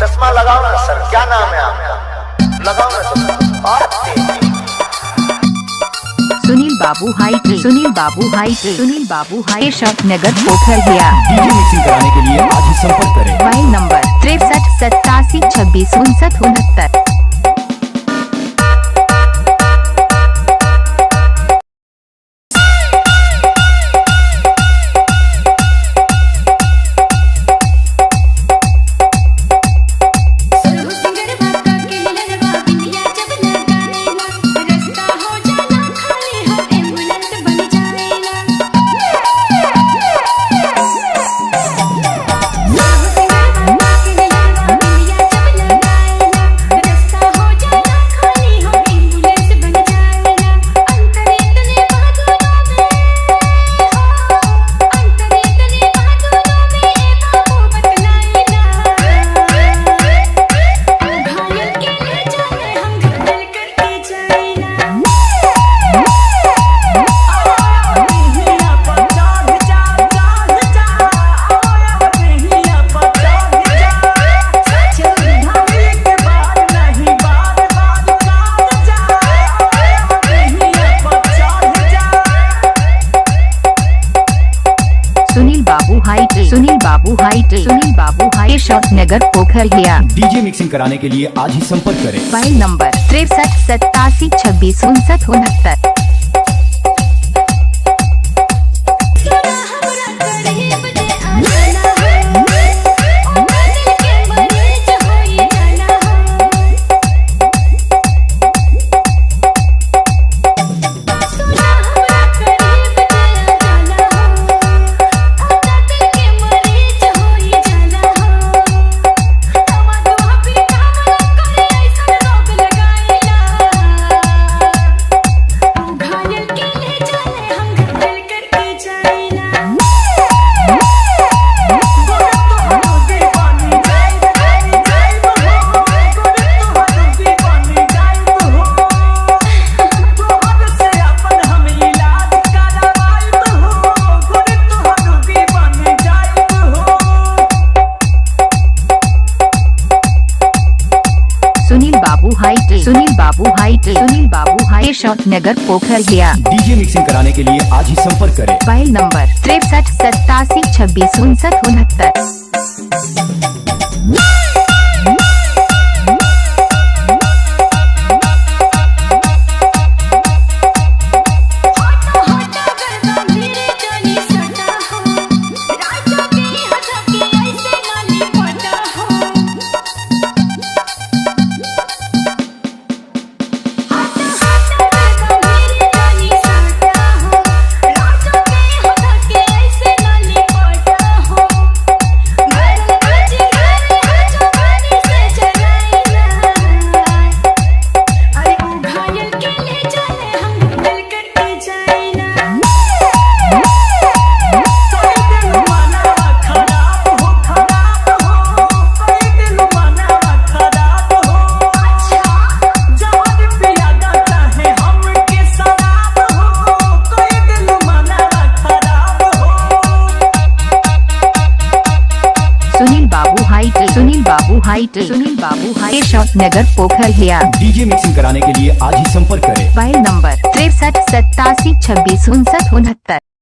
चश्मा लगाओ ना सर, क्या नाम है आपका? लगाओ ना चश्मा। सुनील बाबू हाइट, सुनील बाबू हाइट, सुनील बाबू हाइट, शॉप नगर पोखर गया। डीजे मिक्सिंग कराने के लिए आज ही संपर्क करें। Mobile number 63 87 26 59 69। सुनील बाबू हाइट, सुनील बाबू हाइट, सुनील बाबू हाइट, शॉप नगर पोखर गया। डीजे मिक्सिंग कराने के लिए आज ही संपर्क करें। Mobile number 63 87 26 59 69। सुनील बाबू हाइट, सुनील बाबू हाइट, सुनील बाबू हाइट, शॉप नगर पोखर गया। डीजे मिक्सिंग कराने के लिए आज ही संपर्क करें। Mobile number 63 87 26 59 69। सुनील बाबू हाइट, सुनील बाबू हाइट, सुनील बाबू हाइट, शॉप नगर पोखर गया। डीजे मिक्सिंग कराने के लिए आज ही संपर्क करें। Mobile number 63 87 26 59 69।